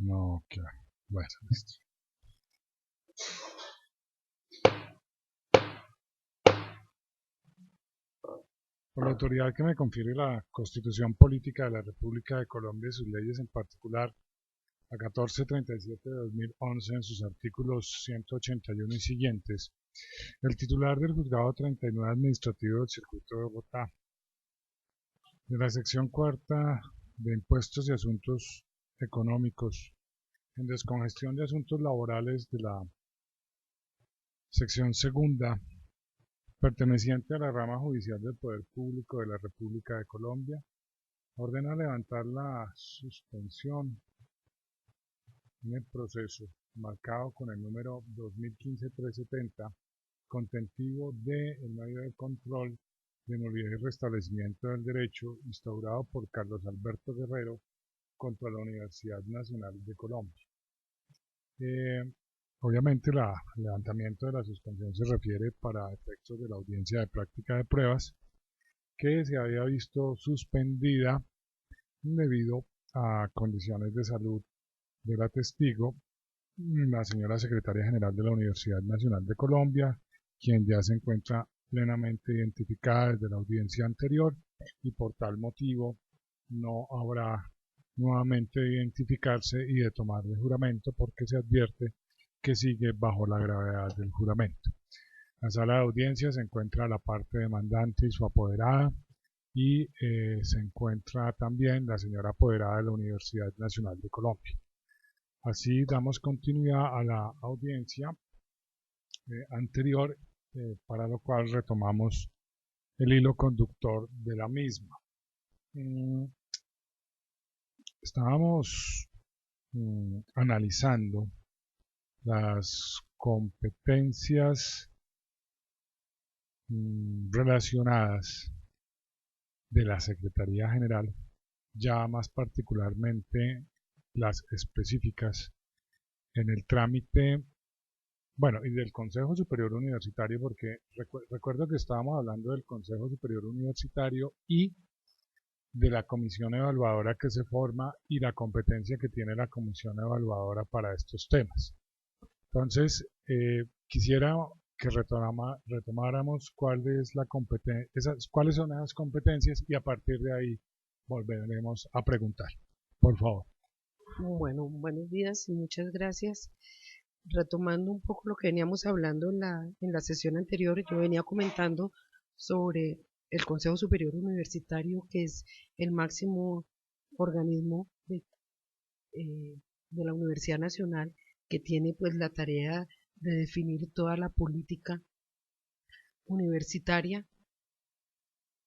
No, ok. Bueno, listo. Por la autoridad que me confiere la Constitución Política de la República de Colombia y sus leyes, en particular la 1437 de 2011 en sus artículos 181 y siguientes, el titular del Juzgado 39 Administrativo del Circuito de Bogotá, de la sección cuarta de Impuestos y Asuntos Económicos, en descongestión de asuntos laborales de la sección segunda, perteneciente a la rama judicial del Poder Público de la República de Colombia, ordena levantar la suspensión en el proceso marcado con el número 2015-370, contentivo del medio de control de nulidad y restablecimiento del derecho instaurado por Carlos Alberto Guerrero contra la Universidad Nacional de Colombia. Eh, Obviamente, el levantamiento de la suspensión se refiere para efectos de la audiencia de práctica de pruebas que se había visto suspendida debido a condiciones de salud de la testigo, la señora secretaria general de la Universidad Nacional de Colombia, quien ya se encuentra plenamente identificada desde la audiencia anterior y por tal motivo no habrá nuevamente de identificarse y de tomar el juramento porque se advierte que sigue bajo la gravedad del juramento. En la sala de audiencia se encuentra la parte demandante y su apoderada y se encuentra también la señora apoderada de la Universidad Nacional de Colombia. Así damos continuidad a la audiencia anterior, para lo cual retomamos el hilo conductor de la misma. Estábamos analizando las competencias relacionadas de la Secretaría General, ya más particularmente las específicas en el trámite, bueno, y del Consejo Superior Universitario, porque recuerdo que estábamos hablando del Consejo Superior Universitario y de la comisión evaluadora que se forma y la competencia que tiene la comisión evaluadora para estos temas. Entonces, quisiera que retomáramos cuáles son esas competencias y a partir de ahí volveremos a preguntar. Por favor. Bueno, buenos días y muchas gracias. Retomando un poco lo que veníamos hablando en la sesión anterior, yo venía comentando sobre el Consejo Superior Universitario, que es el máximo organismo de la Universidad Nacional, que tiene pues la tarea de definir toda la política universitaria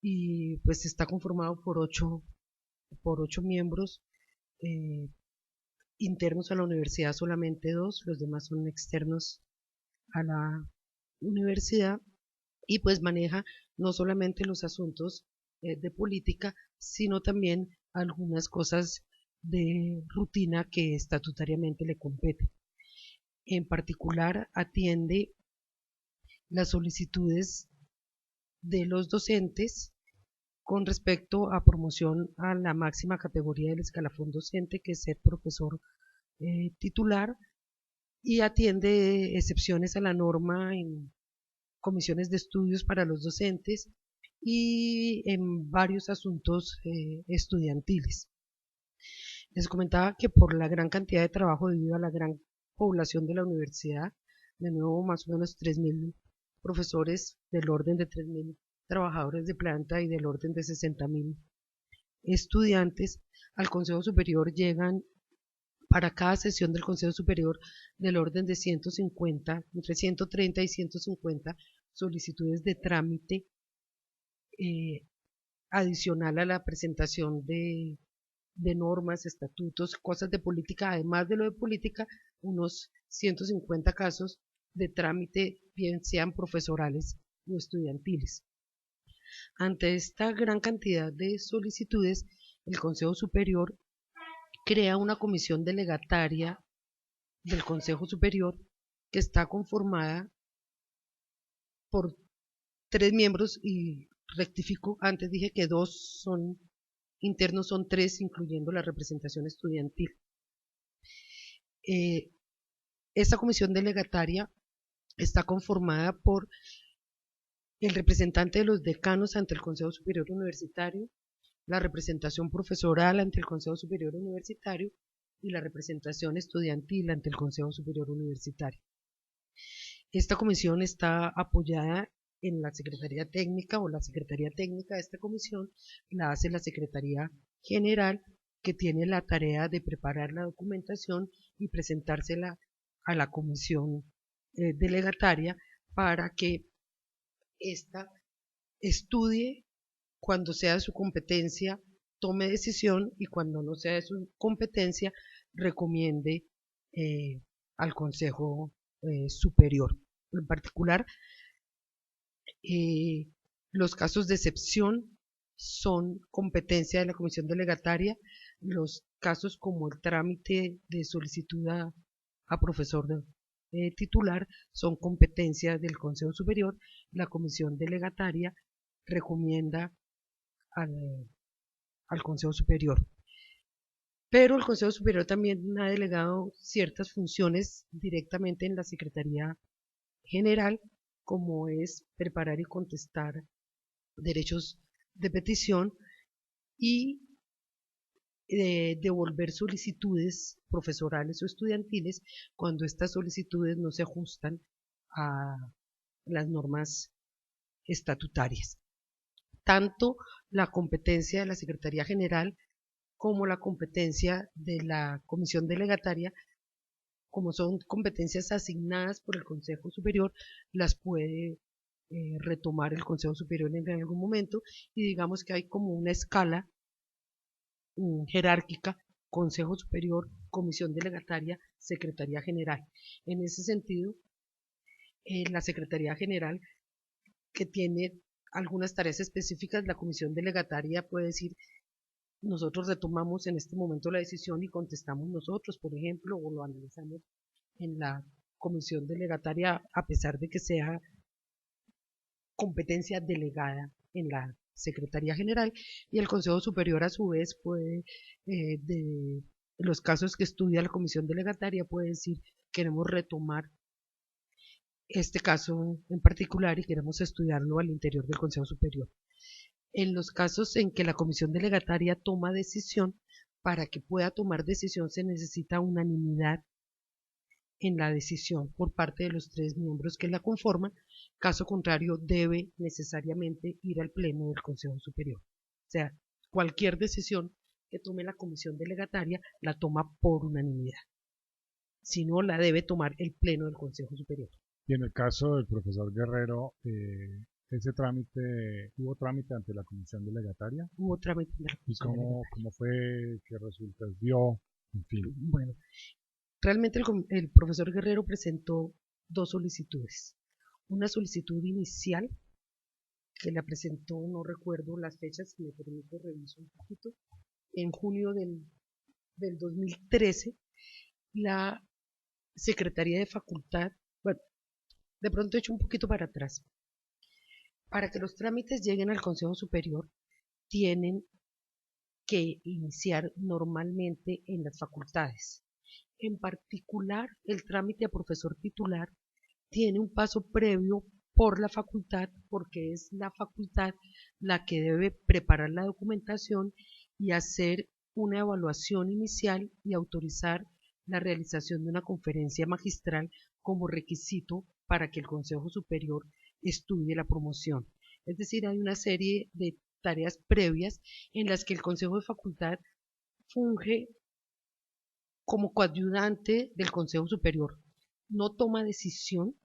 y pues está conformado por ocho miembros eh, internos a la universidad, solamente dos, los demás son externos a la universidad y pues maneja no solamente los asuntos de política, sino también algunas cosas de rutina que estatutariamente le competen. En particular, atiende las solicitudes de los docentes con respecto a promoción a la máxima categoría del escalafón docente, que es ser profesor titular, y atiende excepciones a la norma en comisiones de estudios para los docentes y en varios asuntos estudiantiles. Les comentaba que por la gran cantidad de trabajo debido a la gran población de la universidad, de nuevo más o menos 3.000 profesores, del orden de 3.000 trabajadores de planta y del orden de 60.000 estudiantes, al Consejo Superior llegan para cada sesión del Consejo Superior del orden de 150, entre 130 y 150 solicitudes de trámite adicional a la presentación de normas, estatutos, cosas de política, además de lo de política, unos 150 casos de trámite, bien sean profesorales o estudiantiles. Ante esta gran cantidad de solicitudes, el Consejo Superior crea una comisión delegataria del Consejo Superior que está conformada por 3 miembros y rectifico, antes dije que 2 son internos, son 3, incluyendo la representación estudiantil. Esta comisión delegataria está conformada por el representante de los decanos ante el Consejo Superior Universitario, la representación profesoral ante el Consejo Superior Universitario y la representación estudiantil ante el Consejo Superior Universitario. Esta comisión está apoyada en la Secretaría Técnica, o la Secretaría Técnica de esta comisión la hace la Secretaría General, que tiene la tarea de preparar la documentación y presentársela a la comisión delegataria para que ésta estudie, cuando sea de su competencia tome decisión y cuando no sea de su competencia recomiende al Consejo Superior. En particular, los casos de excepción son competencia de la comisión delegataria. Los casos como el trámite de solicitud a profesor titular son competencia del Consejo Superior. La comisión delegataria recomienda al Consejo Superior. Pero el Consejo Superior también ha delegado ciertas funciones directamente en la Secretaría General, como es preparar y contestar derechos de petición y devolver solicitudes profesorales o estudiantiles cuando estas solicitudes no se ajustan a las normas estatutarias. Tanto la competencia de la Secretaría General como la competencia de la Comisión Delegataria, como son competencias asignadas por el Consejo Superior, las puede retomar el Consejo Superior en algún momento, y digamos que hay como una escala jerárquica: Consejo Superior, Comisión Delegataria, Secretaría General. En ese sentido, la Secretaría General, que tiene algunas tareas específicas, la Comisión Delegataria puede decir: nosotros retomamos en este momento la decisión y contestamos nosotros, por ejemplo, o lo analizamos en la comisión delegataria, a pesar de que sea competencia delegada en la Secretaría General, y el Consejo Superior a su vez puede, de los casos que estudia la comisión delegataria, puede decir: queremos retomar este caso en particular y queremos estudiarlo al interior del Consejo Superior. En los casos en que la comisión delegataria toma decisión, para que pueda tomar decisión se necesita unanimidad en la decisión por parte de los 3 miembros que la conforman. Caso contrario, debe necesariamente ir al Pleno del Consejo Superior. O sea, cualquier decisión que tome la comisión delegataria la toma por unanimidad. Si no, la debe tomar el Pleno del Consejo Superior. Y en el caso del profesor Guerrero, ese trámite, ¿hubo trámite ante la comisión delegataria? Hubo trámite de la ¿Y comisión delegataria. cómo fue, qué resultados dio? En fin. Bueno, realmente el profesor Guerrero presentó 2 solicitudes. Una solicitud inicial que la presentó, no recuerdo las fechas, si me permite reviso un poquito, en junio del 2013. La Secretaría de Facultad, bueno, de pronto he hecho un poquito para atrás. Para que los trámites lleguen al Consejo Superior, tienen que iniciar normalmente en las facultades. En particular, el trámite a profesor titular tiene un paso previo por la facultad, porque es la facultad la que debe preparar la documentación y hacer una evaluación inicial y autorizar la realización de una conferencia magistral como requisito para que el Consejo Superior estudie la promoción. Es decir, hay una serie de tareas previas en las que el Consejo de Facultad funge como coadyuvante del Consejo Superior. No toma decisión,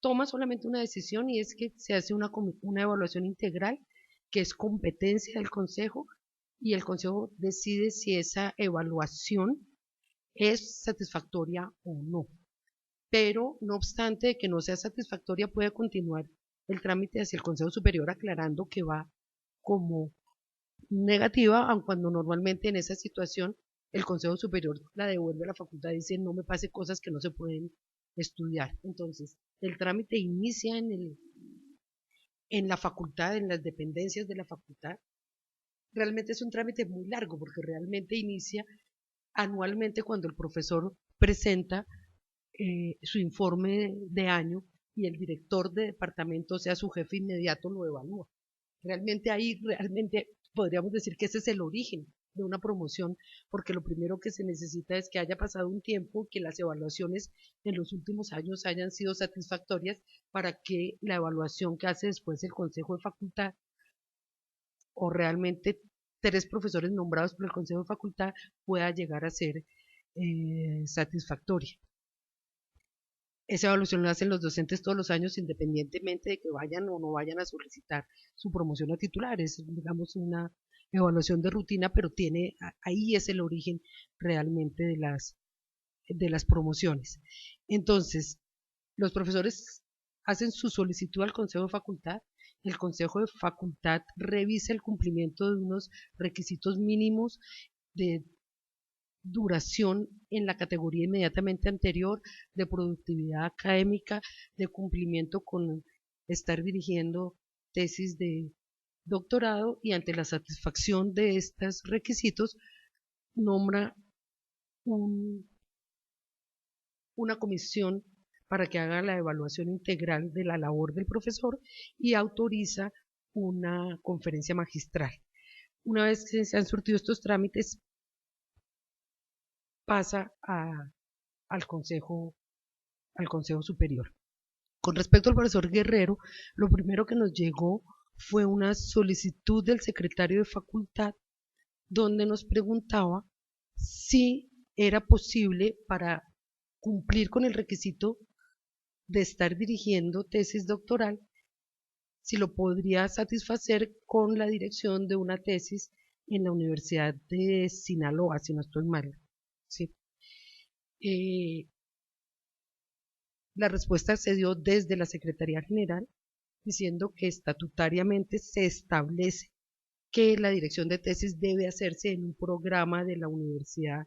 toma solamente una decisión, y es que se hace una evaluación integral que es competencia del Consejo, y el Consejo decide si esa evaluación es satisfactoria o no. Pero no obstante que no sea satisfactoria, puede continuar el trámite hacia el Consejo Superior aclarando que va como negativa, aun cuando normalmente en esa situación el Consejo Superior la devuelve a la facultad y dice: no me pase cosas que no se pueden estudiar. Entonces, el trámite inicia en la facultad, en las dependencias de la facultad, realmente es un trámite muy largo porque realmente inicia anualmente cuando el profesor presenta su informe de año y el director de departamento, o sea, su jefe inmediato, lo evalúa. Realmente ahí, realmente podríamos decir que ese es el origen de una promoción, porque lo primero que se necesita es que haya pasado un tiempo, que las evaluaciones en los últimos años hayan sido satisfactorias para que la evaluación que hace después el Consejo de Facultad o realmente 3 profesores nombrados por el Consejo de Facultad pueda llegar a ser satisfactoria. Esa evaluación la hacen los docentes todos los años, independientemente de que vayan o no vayan a solicitar su promoción a titular. Es, digamos, una evaluación de rutina, pero ahí es el origen realmente de las promociones. Entonces, los profesores hacen su solicitud al Consejo de Facultad. El Consejo de Facultad revisa el cumplimiento de unos requisitos mínimos de duración en la categoría inmediatamente anterior, de productividad académica, de cumplimiento con estar dirigiendo tesis de doctorado, y ante la satisfacción de estos requisitos nombra una comisión para que haga la evaluación integral de la labor del profesor y autoriza una conferencia magistral. Una vez que se han surtido estos trámites, pasa al Consejo Superior. Con respecto al profesor Guerrero, lo primero que nos llegó fue una solicitud del secretario de facultad donde nos preguntaba si era posible, para cumplir con el requisito de estar dirigiendo tesis doctoral, si lo podría satisfacer con la dirección de una tesis en la Universidad de Sinaloa, si no estoy mal. ¿Sí? La respuesta se dio desde la Secretaría General, diciendo que estatutariamente se establece que la dirección de tesis debe hacerse en un programa de la Universidad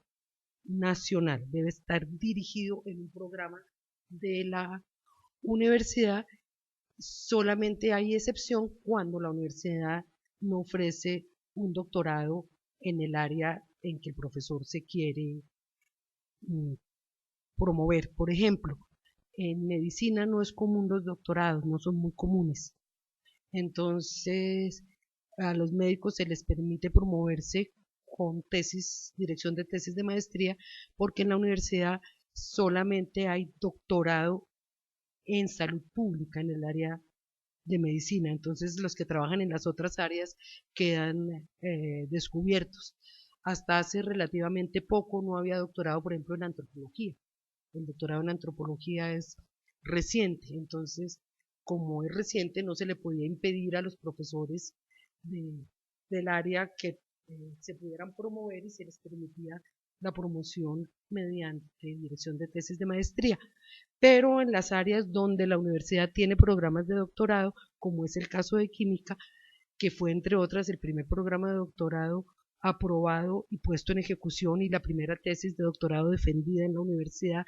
Nacional, debe estar dirigido en un programa de la universidad. Solamente hay excepción cuando la universidad no ofrece un doctorado en el área en que el profesor se quiere promover. Por ejemplo, en medicina no es común los doctorados, no son muy comunes. Entonces, a los médicos se les permite promoverse con tesis, dirección de tesis de maestría, porque en la universidad solamente hay doctorado en salud pública, en el área de medicina. Entonces, los que trabajan en las otras áreas quedan descubiertos. Hasta hace relativamente poco no había doctorado, por ejemplo, en antropología. El doctorado en antropología es reciente, entonces, como es reciente, no se le podía impedir a los profesores del área que se pudieran promover, y se les permitía la promoción mediante dirección de tesis de maestría. Pero en las áreas donde la universidad tiene programas de doctorado, como es el caso de química, que fue entre otras el primer programa de doctorado aprobado y puesto en ejecución, y la primera tesis de doctorado defendida en la universidad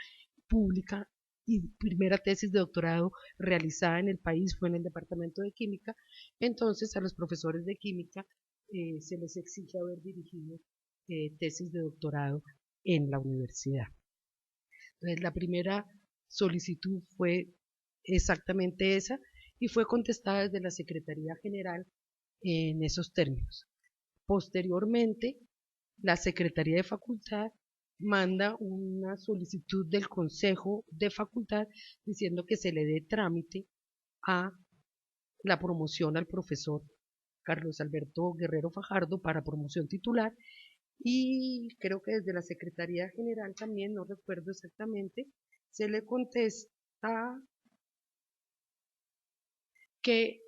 pública, y primera tesis de doctorado realizada en el país fue en el departamento de química. Entonces a los profesores de química se les exige haber dirigido tesis de doctorado en la universidad. Entonces la primera solicitud fue exactamente esa, y fue contestada desde la Secretaría General en esos términos. Posteriormente, la Secretaría de Facultad manda una solicitud del Consejo de Facultad diciendo que se le dé trámite a la promoción al profesor Carlos Alberto Guerrero Fajardo para promoción titular, y creo que desde la Secretaría General también, no recuerdo exactamente, se le contesta que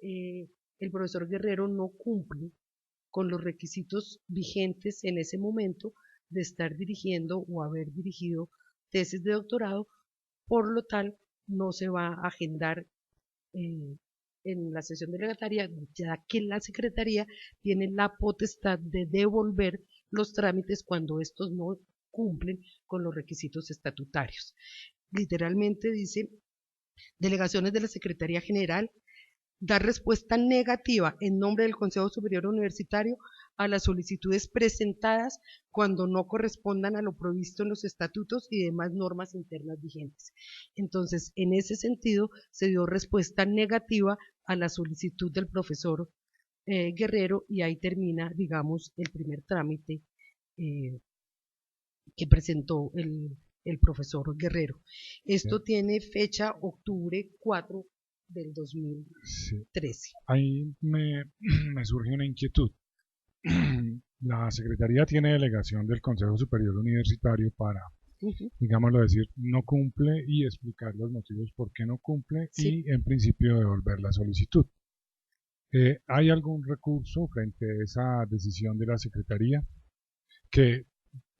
el profesor Guerrero no cumple con los requisitos vigentes en ese momento de estar dirigiendo o haber dirigido tesis de doctorado, por lo tal no se va a agendar en la sesión delegataria, ya que la Secretaría tiene la potestad de devolver los trámites cuando estos no cumplen con los requisitos estatutarios. Literalmente dice: delegaciones de la Secretaría General dar respuesta negativa en nombre del Consejo Superior Universitario a las solicitudes presentadas cuando no correspondan a lo provisto en los estatutos y demás normas internas vigentes. Entonces, en ese sentido, se dio respuesta negativa a la solicitud del profesor Guerrero, y ahí termina, digamos, el primer trámite que presentó el profesor Guerrero. Esto tiene fecha octubre 4 del 2013. Sí. Ahí me surge una inquietud. La Secretaría tiene delegación del Consejo Superior Universitario para, digámoslo decir, no cumple y explicar los motivos por qué no cumple Sí. y en principio devolver la solicitud. ¿Hay algún recurso frente a esa decisión de la Secretaría que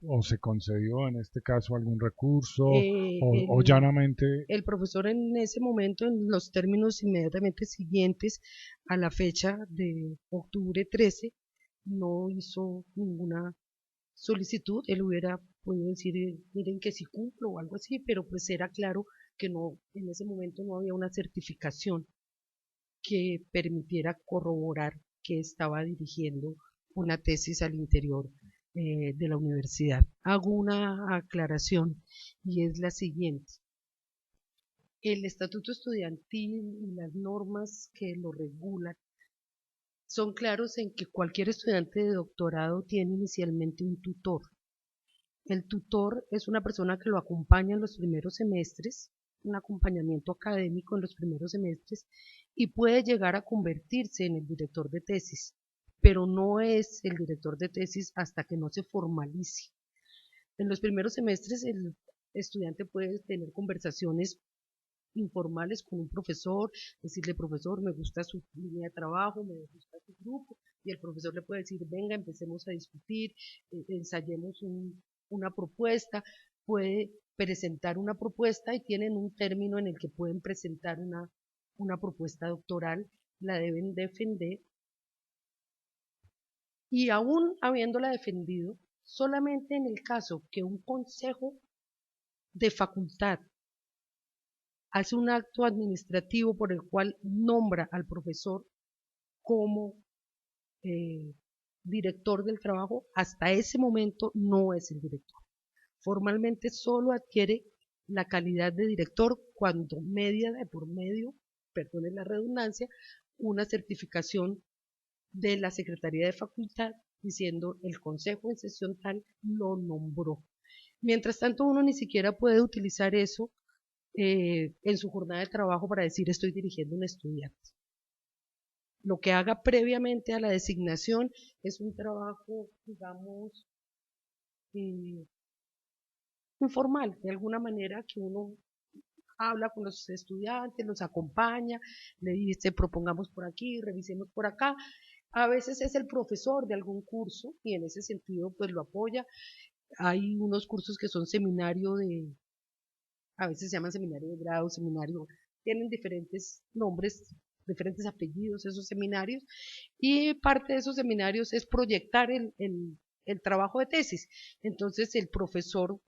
o se concedió en este caso algún recurso o llanamente? El profesor en ese momento, en los términos inmediatamente siguientes a la fecha de octubre 13, no hizo ninguna solicitud. Él hubiera podido decir, miren que sí cumplo o algo así, pero pues era claro que no, en ese momento no había una certificación que permitiera corroborar que estaba dirigiendo una tesis al interior de la universidad. Hago una aclaración y es la siguiente. El estatuto estudiantil y las normas que lo regulan son claros en que cualquier estudiante de doctorado tiene inicialmente un tutor. El tutor es una persona que lo acompaña en los primeros semestres, un acompañamiento académico en los primeros semestres, y puede llegar a convertirse en el director de tesis, pero no es el director de tesis hasta que no se formalice. En los primeros semestres el estudiante puede tener conversaciones informales con un profesor, decirle, profesor, me gusta su línea de trabajo, me gusta su grupo, y el profesor le puede decir, venga, empecemos a discutir, ensayemos una propuesta. Puede presentar una propuesta y tienen un término en el que pueden presentar una propuesta doctoral, la deben defender, y aún habiéndola defendido, solamente en el caso que un consejo de facultad hace un acto administrativo por el cual nombra al profesor como director del trabajo, hasta ese momento no es el director. Formalmente solo adquiere la calidad de director cuando media de por medio, perdone la redundancia, una certificación de la Secretaría de Facultad diciendo el consejo en sesión tal lo nombró. Mientras tanto, uno ni siquiera puede utilizar eso en su jornada de trabajo para decir estoy dirigiendo un estudiante. Lo que haga previamente a la designación es un trabajo, digamos, informal, de alguna manera, que uno habla con los estudiantes, los acompaña, le dice propongamos por aquí, revisemos por acá. A veces es el profesor de algún curso y en ese sentido pues lo apoya. Hay unos cursos que son seminario a veces se llaman seminario de grado, seminario, tienen diferentes nombres, diferentes apellidos esos seminarios, y parte de esos seminarios es proyectar el trabajo de tesis. Entonces el profesor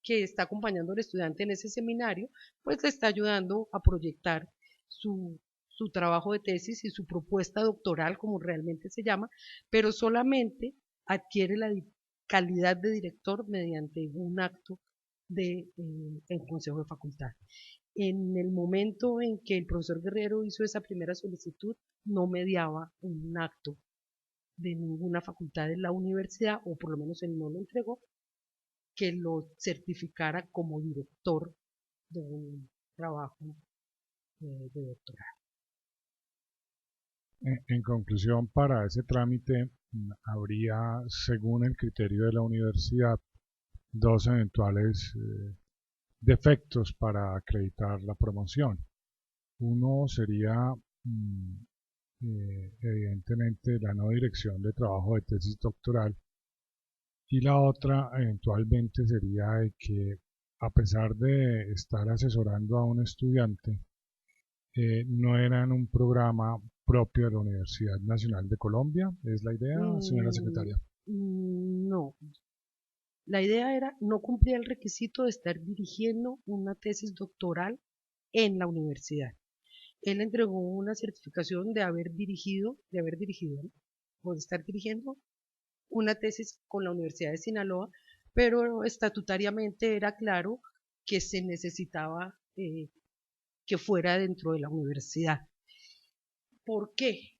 que está acompañando al estudiante en ese seminario, pues le está ayudando a proyectar su trabajo de tesis y su propuesta doctoral, como realmente se llama, pero solamente adquiere la calidad de director mediante un acto en consejo de facultad. En el momento en que el profesor Guerrero hizo esa primera solicitud, no mediaba un acto de ninguna facultad de la universidad, o por lo menos él no lo entregó, que lo certificara como director de un trabajo de doctorado. En conclusión, para ese trámite habría, según el criterio de la universidad, dos eventuales defectos para acreditar la promoción. Uno sería, evidentemente, la no dirección de trabajo de tesis doctoral, y la otra eventualmente sería de que, a pesar de estar asesorando a un estudiante, no eran un programa propio de la Universidad Nacional de Colombia. ¿Es la idea, señora secretaria? No, la idea era no cumplir el requisito de estar dirigiendo una tesis doctoral en la universidad. Él entregó una certificación de haber dirigido, ¿no? O de estar dirigiendo una tesis con la Universidad de Sinaloa, pero estatutariamente era claro que se necesitaba que fuera dentro de la universidad. ¿Por qué?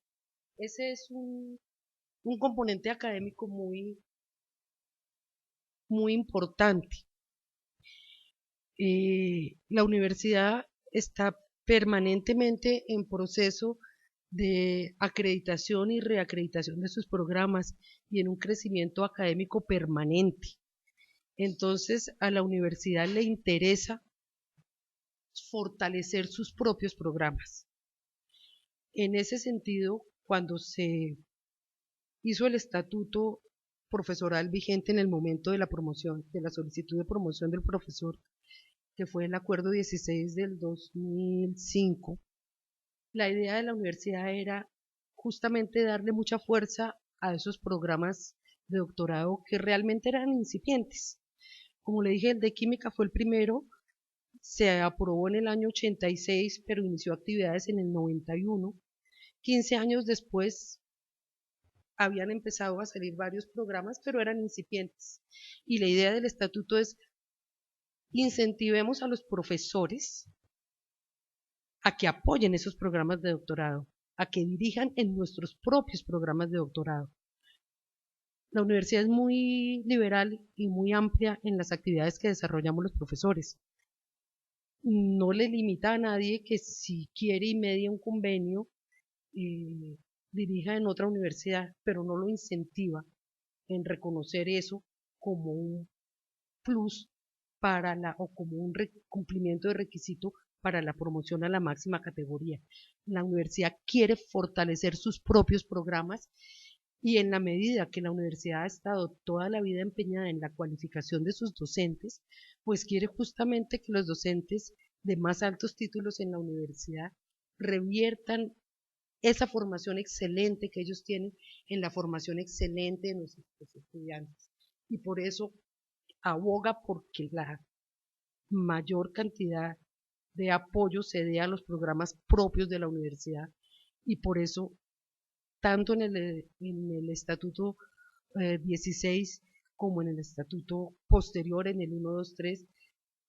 Ese es un componente académico muy importante. La universidad está permanentemente en proceso de acreditación y reacreditación de sus programas y en un crecimiento académico permanente. Entonces, a la universidad le interesa fortalecer sus propios programas. En ese sentido, cuando se hizo el estatuto profesoral vigente en el momento de la promoción, de la solicitud de promoción del profesor, que fue el acuerdo 16 del 2005, la idea de la universidad era justamente darle mucha fuerza a esos programas de doctorado que realmente eran incipientes. Como le dije, el de química fue el primero, se aprobó en el año 86, pero inició actividades en el 91. 15 años después habían empezado a salir varios programas, pero eran incipientes. Y la idea del estatuto es incentivemos a los profesores a que apoyen esos programas de doctorado, a que dirijan en nuestros propios programas de doctorado. La universidad es muy liberal y muy amplia en las actividades que desarrollamos los profesores. No le limita a nadie que si quiere y media un convenio, dirija en otra universidad, pero no lo incentiva en reconocer eso como un plus para o como un cumplimiento de requisito para la promoción a la máxima categoría. La universidad quiere fortalecer sus propios programas y en la medida que la universidad ha estado toda la vida empeñada en la cualificación de sus docentes, pues quiere justamente que los docentes de más altos títulos en la universidad reviertan esa formación excelente que ellos tienen en la formación excelente de nuestros estudiantes. Y por eso aboga porque la mayor cantidad de apoyo se dé a los programas propios de la universidad y por eso tanto en el estatuto 16 como en el estatuto posterior en el 123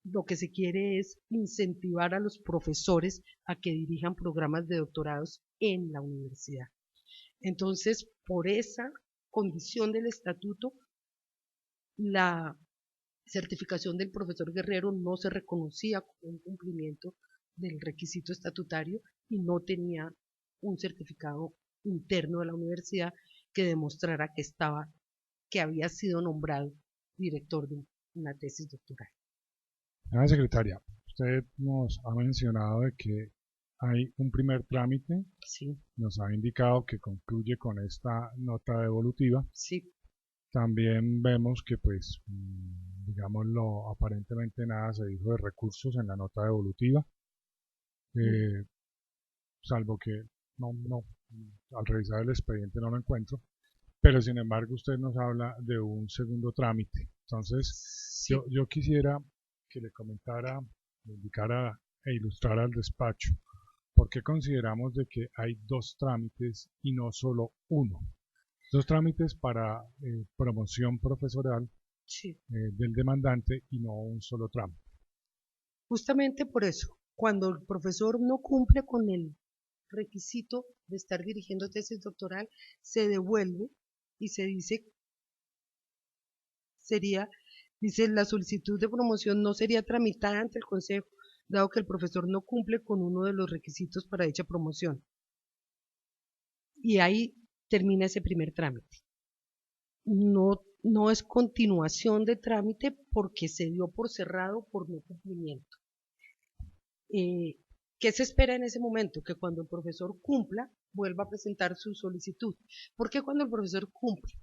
lo que se quiere es incentivar a los profesores a que dirijan programas de doctorados en la universidad. Entonces, por esa condición del estatuto, la certificación del profesor Guerrero no se reconocía como un cumplimiento del requisito estatutario y no tenía un certificado interno de la universidad que demostrara que había sido nombrado director de una tesis doctoral. Señora secretaria, usted nos ha mencionado de que hay un primer trámite, Sí, nos ha indicado que concluye con esta nota devolutiva. sí, También vemos que, pues, digámoslo, aparentemente nada se dijo de recursos en la nota devolutiva, eh, salvo que al revisar el expediente no lo encuentro, pero sin embargo usted nos habla de un segundo trámite. Entonces, sí. yo quisiera que le comentara, le indicara e ilustrara al despacho por qué consideramos de que hay dos trámites y no solo uno. Dos trámites para promoción profesoral Sí. del demandante y no un solo trámite. Justamente por eso, cuando el profesor no cumple con el requisito de estar dirigiendo tesis doctoral, se devuelve y se dice, la solicitud de promoción no sería tramitada ante el Consejo, dado que el profesor no cumple con uno de los requisitos para dicha promoción. Y ahí termina ese primer trámite. No es continuación de trámite porque se dio por cerrado por no cumplimiento. ¿Qué se espera en ese momento? Que cuando el profesor cumpla, vuelva a presentar su solicitud. ¿Por qué cuando el profesor cumple?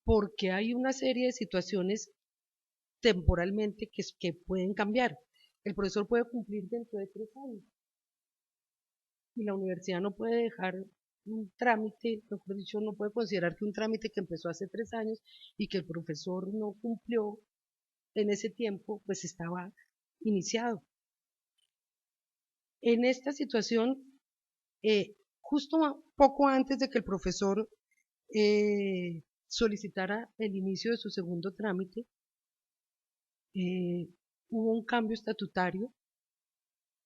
Porque hay una serie de situaciones temporalmente que pueden cambiar. El profesor puede cumplir dentro de 3 años y la universidad no puede dejar un trámite, mejor dicho, no puede considerar que un trámite que empezó hace 3 años y que el profesor no cumplió en ese tiempo, pues estaba iniciado. En esta situación, justo poco antes de que el profesor solicitara el inicio de su segundo trámite, hubo un cambio estatutario,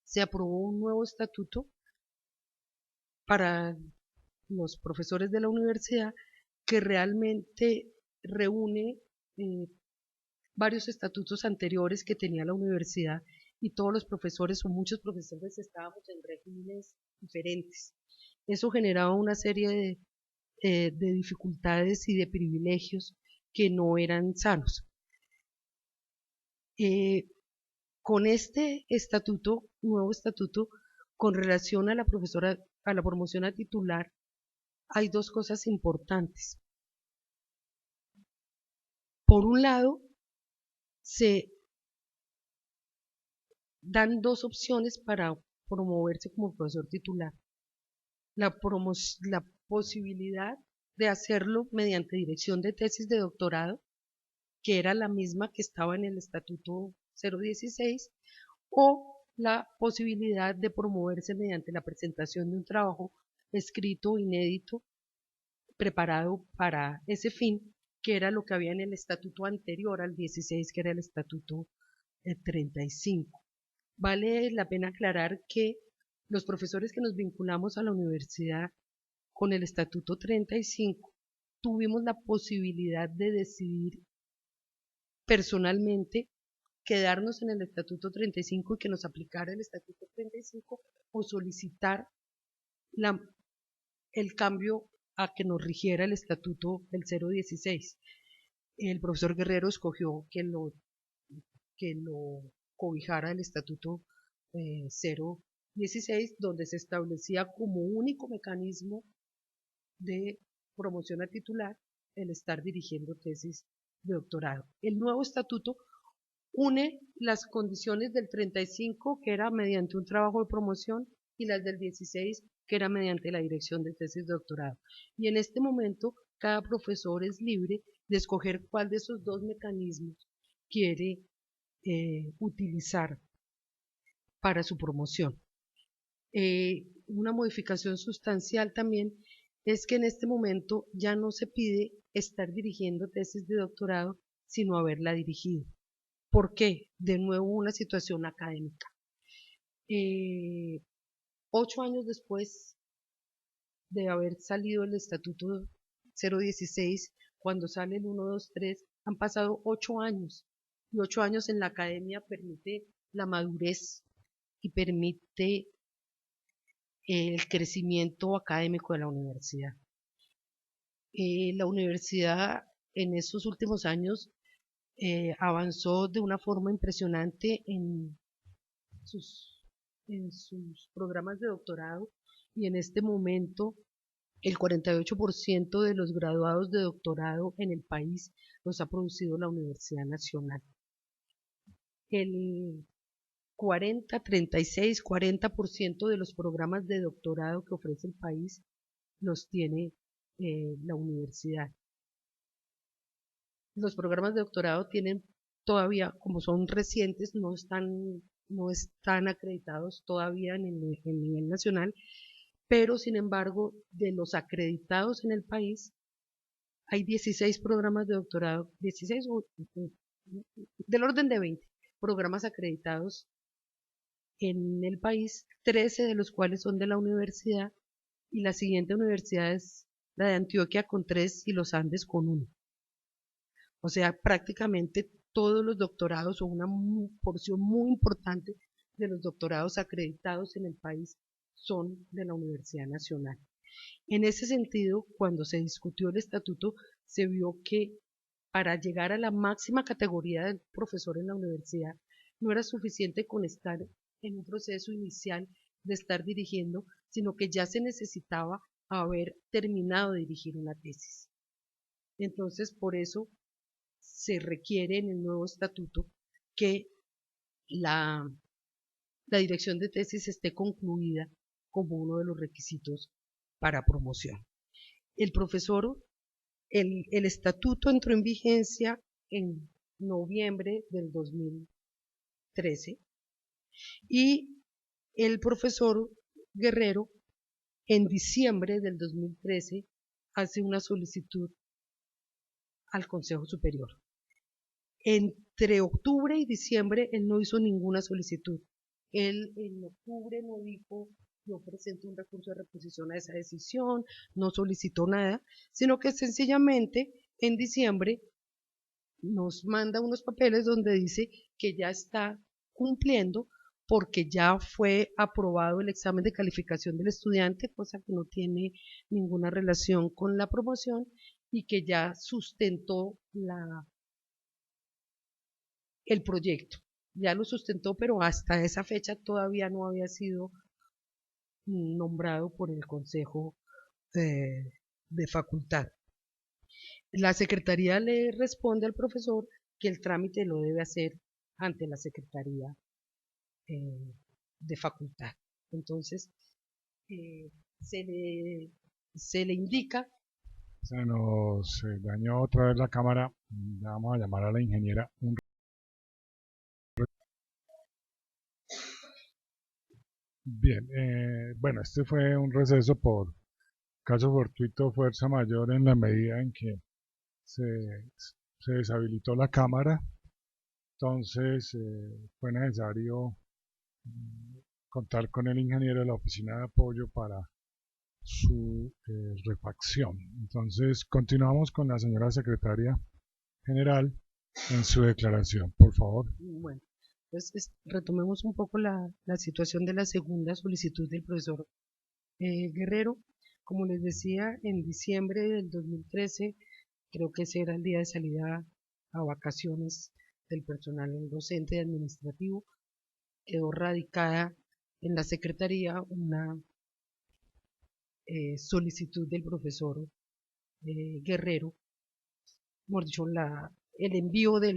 se aprobó un nuevo estatuto para los profesores de la universidad que realmente reúne varios estatutos anteriores que tenía la universidad, y todos los profesores o muchos profesores estábamos en regímenes diferentes. Eso generaba una serie de dificultades y de privilegios que no eran sanos. Con este estatuto, nuevo estatuto, con relación a la promoción a titular, hay dos cosas importantes. Por un lado, se dan dos opciones para promoverse como profesor titular. La posibilidad de hacerlo mediante dirección de tesis de doctorado, que era la misma que estaba en el Estatuto 016, o la posibilidad de promoverse mediante la presentación de un trabajo escrito, inédito, preparado para ese fin, que era lo que había en el estatuto anterior al 16, que era el Estatuto 35. Vale la pena aclarar que los profesores que nos vinculamos a la universidad con el Estatuto 35 tuvimos la posibilidad de decidir personalmente quedarnos en el Estatuto 35 y que nos aplicara el Estatuto 35, o solicitar el cambio a que nos rigiera el Estatuto del 016. El profesor Guerrero escogió que lo cobijara el Estatuto 016, donde se establecía como único mecanismo de promoción a titular el estar dirigiendo tesis de doctorado. El nuevo estatuto une las condiciones del 35, que era mediante un trabajo de promoción, y las del 16, que era mediante la dirección de tesis de doctorado. Y en este momento, cada profesor es libre de escoger cuál de esos dos mecanismos quiere utilizar para su promoción. Una modificación sustancial también es que en este momento ya no se pide estar dirigiendo tesis de doctorado, sino haberla dirigido. ¿Por qué? De nuevo, una situación académica. 8 años después de haber salido el Estatuto 016, cuando sale el 123, han pasado 8 años. Y 8 años en la academia permite la madurez y permite el crecimiento académico de la universidad. La universidad en esos últimos años avanzó de una forma impresionante sus, en sus programas de doctorado, y en este momento el 48% de los graduados de doctorado en el país los ha producido la Universidad Nacional. El 40% de los programas de doctorado que ofrece el país los tiene la universidad. Los programas de doctorado tienen todavía, como son recientes, no están acreditados todavía en el nivel nacional, pero sin embargo, de los acreditados en el país, hay 16 programas de doctorado, 16 del orden de 20 programas acreditados en el país, 13 de los cuales son de la universidad, y la siguiente universidad es la de Antioquia con 3 y los Andes con 1. O sea, prácticamente todos los doctorados, o una porción muy importante de los doctorados acreditados en el país, son de la Universidad Nacional. En ese sentido, cuando se discutió el estatuto, se vio que para llegar a la máxima categoría del profesor en la universidad no era suficiente con estar en un proceso inicial de estar dirigiendo, sino que ya se necesitaba haber terminado de dirigir una tesis. Entonces, por eso se requiere en el nuevo estatuto que la dirección de tesis esté concluida como uno de los requisitos para promoción. El estatuto entró en vigencia en noviembre del 2013, y el profesor Guerrero en diciembre del 2013 hace una solicitud al Consejo Superior. Entre octubre y diciembre él no hizo ninguna solicitud. Él en octubre no dijo yo presento un recurso de reposición a esa decisión, no solicitó nada, sino que sencillamente en diciembre nos manda unos papeles donde dice que ya está cumpliendo porque ya fue aprobado el examen de calificación del estudiante, cosa que no tiene ninguna relación con la promoción, y que ya sustentó el proyecto. Ya lo sustentó, pero hasta esa fecha todavía no había sido nombrado por el Consejo de Facultad. La Secretaría le responde al profesor que el trámite lo debe hacer ante la Secretaría de Facultad. Entonces, eh, se, le, se le indica. Se nos dañó otra vez la cámara. Vamos a llamar a la ingeniera. Bien, bueno, este fue un receso por caso fortuito, fuerza mayor, en la medida en que se, se deshabilitó la cámara. Entonces fue necesario contar con el ingeniero de la oficina de apoyo para su refacción. Entonces continuamos con la señora secretaria general en su declaración, por favor. Bueno, pues retomemos un poco la situación de la segunda solicitud del profesor Guerrero. Como les decía, en diciembre del 2013, creo que ese era el día de salida a vacaciones del personal docente y administrativo, quedó radicada en la Secretaría una solicitud del profesor Guerrero, mejor dicho, el envío de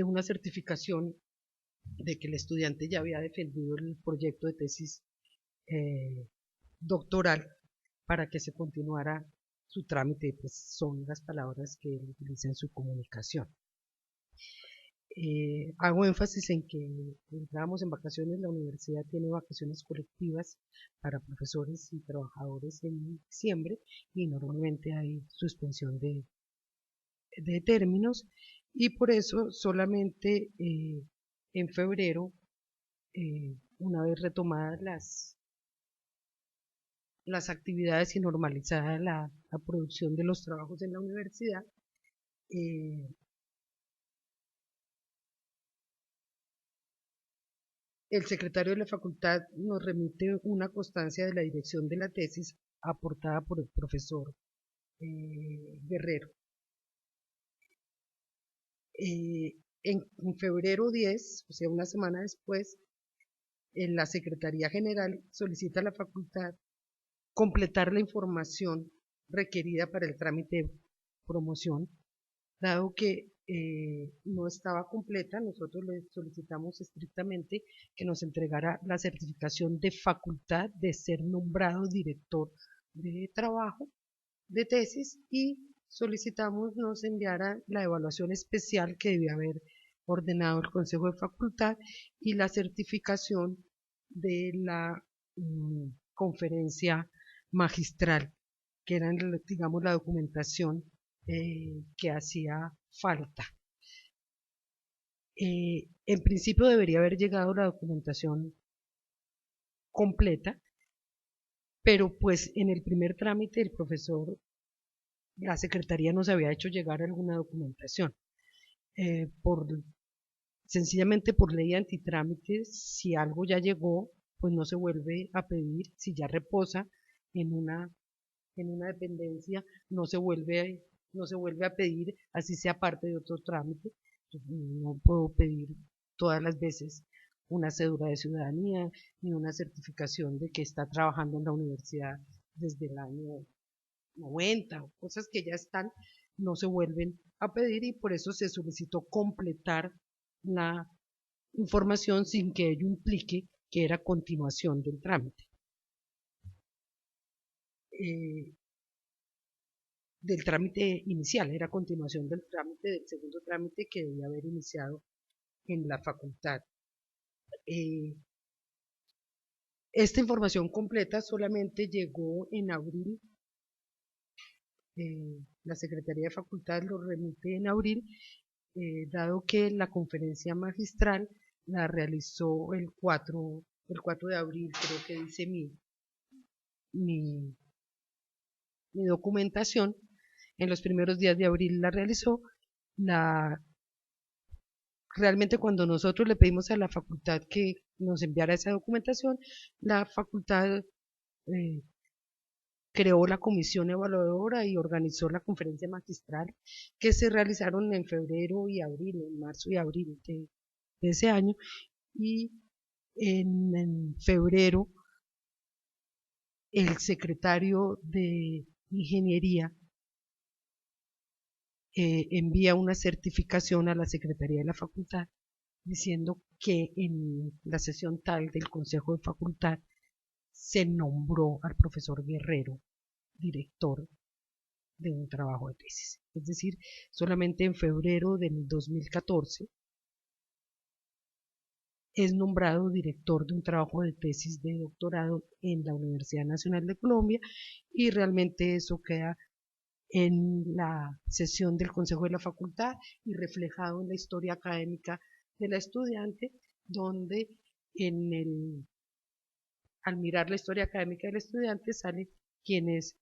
una certificación de que el estudiante ya había defendido el proyecto de tesis doctoral para que se continuara su trámite, pues son las palabras que él utiliza en su comunicación. Hago énfasis en que entrábamos en vacaciones, la universidad tiene vacaciones colectivas para profesores y trabajadores en diciembre y normalmente hay suspensión de términos, y por eso solamente en febrero, una vez retomadas las actividades y normalizada la producción de los trabajos en la universidad, el secretario de la facultad nos remite una constancia de la dirección de la tesis aportada por el profesor Guerrero. En febrero 10, o sea, una semana después, en la Secretaría General solicita a la facultad completar la información requerida para el trámite de promoción, dado que no estaba completa. Nosotros le solicitamos estrictamente que nos entregara la certificación de facultad de ser nombrado director de trabajo de tesis, y solicitamos nos enviara la evaluación especial que debía haber ordenado el Consejo de Facultad y la certificación de la conferencia magistral, que era, digamos, la documentación que hacía falta. En principio debería haber llegado la documentación completa, pero pues en el primer trámite el profesor, la secretaría nos había hecho llegar alguna documentación. Sencillamente por ley antitrámites, si algo ya llegó, pues no se vuelve a pedir. Si ya reposa en una dependencia, no se vuelve a pedir, así sea parte de otro trámite. No puedo pedir todas las veces una cédula de ciudadanía ni una certificación de que está trabajando en la universidad desde el año 90, o cosas que ya están, no se vuelven a pedir, y por eso se solicitó completar la información sin que ello implique que era continuación del trámite. Del trámite inicial, era continuación del segundo trámite que debía haber iniciado en la facultad. Esta información completa solamente llegó en abril la Secretaría de Facultad lo remite en abril, dado que la conferencia magistral la realizó el 4 de abril, creo que dice mi, mi documentación. En los primeros días de abril la realizó. Realmente cuando nosotros le pedimos a la facultad que nos enviara esa documentación, la facultad creó la comisión evaluadora y organizó la conferencia magistral que se realizaron en febrero y abril, en marzo y abril de ese año. Y en febrero el secretario de Ingeniería envía una certificación a la Secretaría de la Facultad diciendo que en la sesión tal del Consejo de Facultad se nombró al profesor Guerrero director de un trabajo de tesis. Es decir, solamente en febrero del 2014 es nombrado director de un trabajo de tesis de doctorado en la Universidad Nacional de Colombia, y realmente eso queda en la sesión del Consejo de la Facultad y reflejado en la historia académica de la estudiante, donde al mirar la historia académica del estudiante sale quién es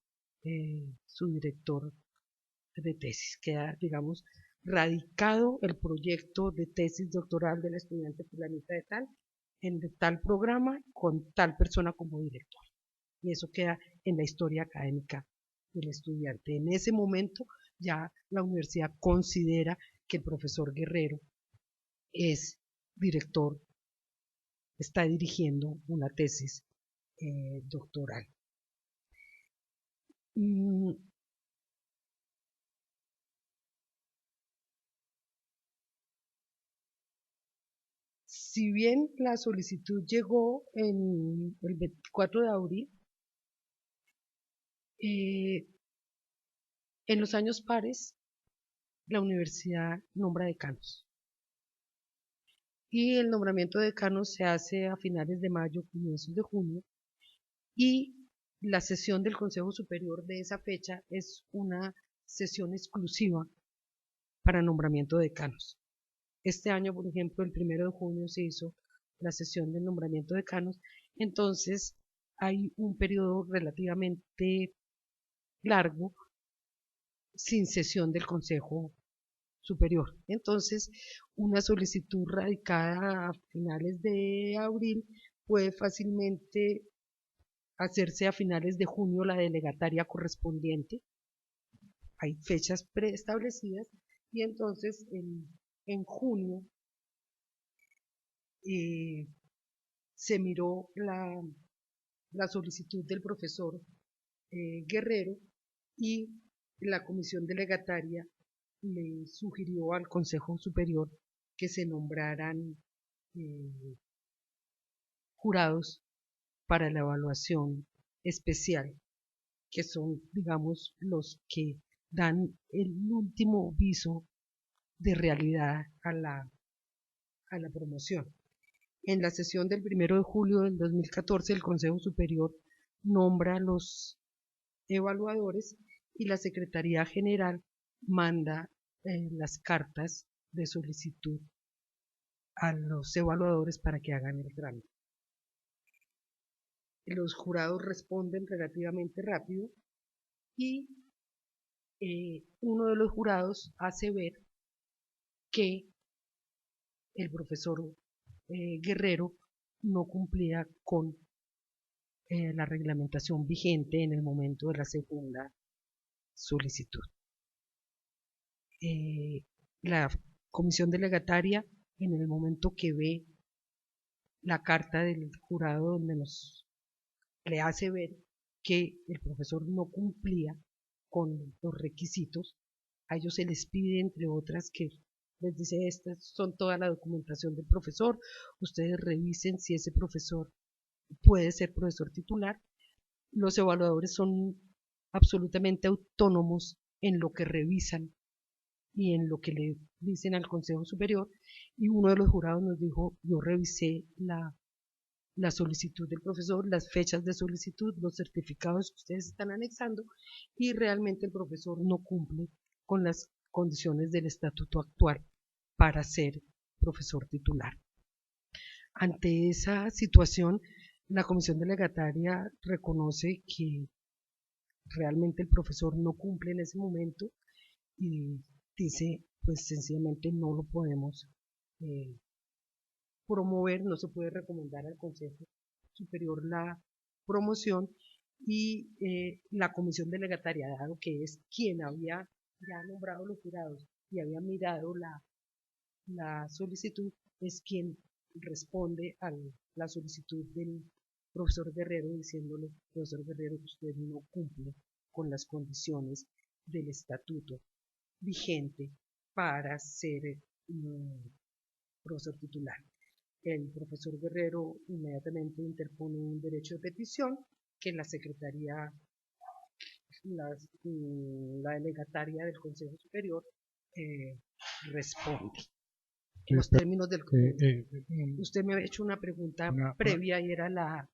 su director de tesis. Queda, digamos, radicado el proyecto de tesis doctoral del estudiante fulanita de tal, en tal programa, con tal persona como director. Y eso queda en la historia académica del estudiante. En ese momento ya la universidad considera que el profesor Guerrero es director, está dirigiendo una tesis doctoral. Si bien la solicitud llegó en el 24 de abril, en los años pares la universidad nombra decanos. Y el nombramiento de decanos se hace a finales de mayo, comienzos de junio, y la sesión del Consejo Superior de esa fecha es una sesión exclusiva para nombramiento de decanos. Este año, por ejemplo, el 1 de junio se hizo la sesión del nombramiento de decanos, entonces hay un periodo relativamente largo sin sesión del Consejo Superior. Entonces, una solicitud radicada a finales de abril puede fácilmente hacerse a finales de junio la delegataria correspondiente. Hay fechas preestablecidas y entonces en junio se miró la solicitud del profesor Guerrero, y la comisión delegataria le sugirió al Consejo Superior que se nombraran jurados para la evaluación especial, que son, digamos, los que dan el último viso de realidad a la promoción. En la sesión del 1 de julio del 2014, el Consejo Superior nombra a los evaluadores y la Secretaría General manda las cartas de solicitud a los evaluadores para que hagan el trámite. Los jurados responden relativamente rápido y uno de los jurados hace ver que el profesor Guerrero no cumplía con la reglamentación vigente en el momento de la segunda solicitud. La comisión delegataria, en el momento que ve la carta del jurado donde le hace ver que el profesor no cumplía con los requisitos, a ellos se les pide, entre otras, que les dice: estas son toda la documentación del profesor, ustedes revisen si ese profesor puede ser profesor titular. Los evaluadores son absolutamente autónomos en lo que revisan y en lo que le dicen al Consejo Superior, y uno de los jurados nos dijo: yo revisé la solicitud del profesor, las fechas de solicitud, los certificados que ustedes están anexando, y realmente el profesor no cumple con las condiciones del estatuto actual para ser profesor titular. Ante esa situación, la comisión delegataria reconoce que realmente el profesor no cumple en ese momento y dice, pues sencillamente no lo podemos promover, no se puede recomendar al Consejo Superior la promoción, y la comisión delegataria, dado que es quien había ya nombrado los jurados y había mirado la solicitud, es quien responde a la solicitud del profesor Guerrero diciéndole, profesor Guerrero, usted no cumple con las condiciones del estatuto vigente para ser profesor titular. El profesor Guerrero inmediatamente interpone un derecho de petición que la Secretaría, la delegataria del Consejo Superior responde. En los términos del... usted me había hecho una pregunta previa y era la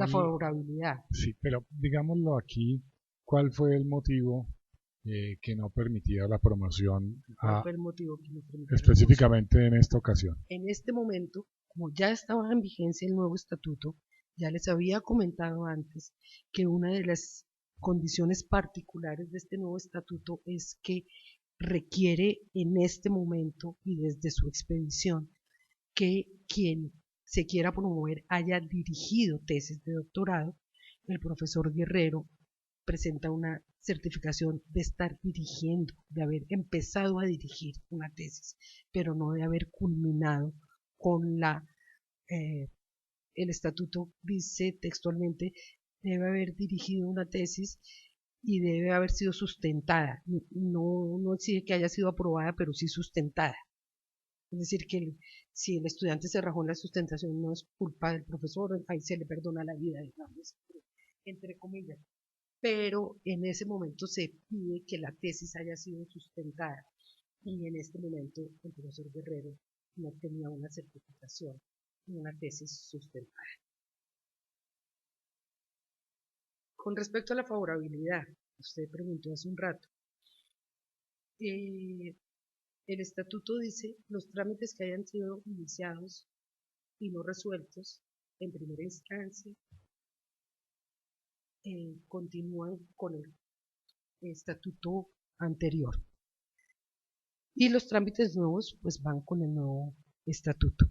favorabilidad. Sí, pero digámoslo aquí, ¿cuál fue el motivo que no permitía la promoción ¿Cuál fue el motivo que no permitía específicamente en esta ocasión? En este momento, como ya estaba en vigencia el nuevo estatuto, ya les había comentado antes que una de las condiciones particulares de este nuevo estatuto es que requiere en este momento y desde su expedición que quien se quiera promover haya dirigido tesis de doctorado. El profesor Guerrero presenta una certificación de estar dirigiendo, de haber empezado a dirigir una tesis, pero no de haber culminado con el estatuto dice textualmente, debe haber dirigido una tesis y debe haber sido sustentada. No exige que haya sido aprobada, pero sí sustentada. Es decir, que si el estudiante se rajó en la sustentación no es culpa del profesor, ahí se le perdona la vida, digamos, entre comillas. Pero en ese momento se pide que la tesis haya sido sustentada, y en este momento el profesor Guerrero no tenía una certificación, una tesis sustentada. Con respecto a la favorabilidad, usted preguntó hace un rato, el estatuto dice los trámites que hayan sido iniciados y no resueltos en primera instancia continúan con el estatuto anterior, y los trámites nuevos pues van con el nuevo estatuto.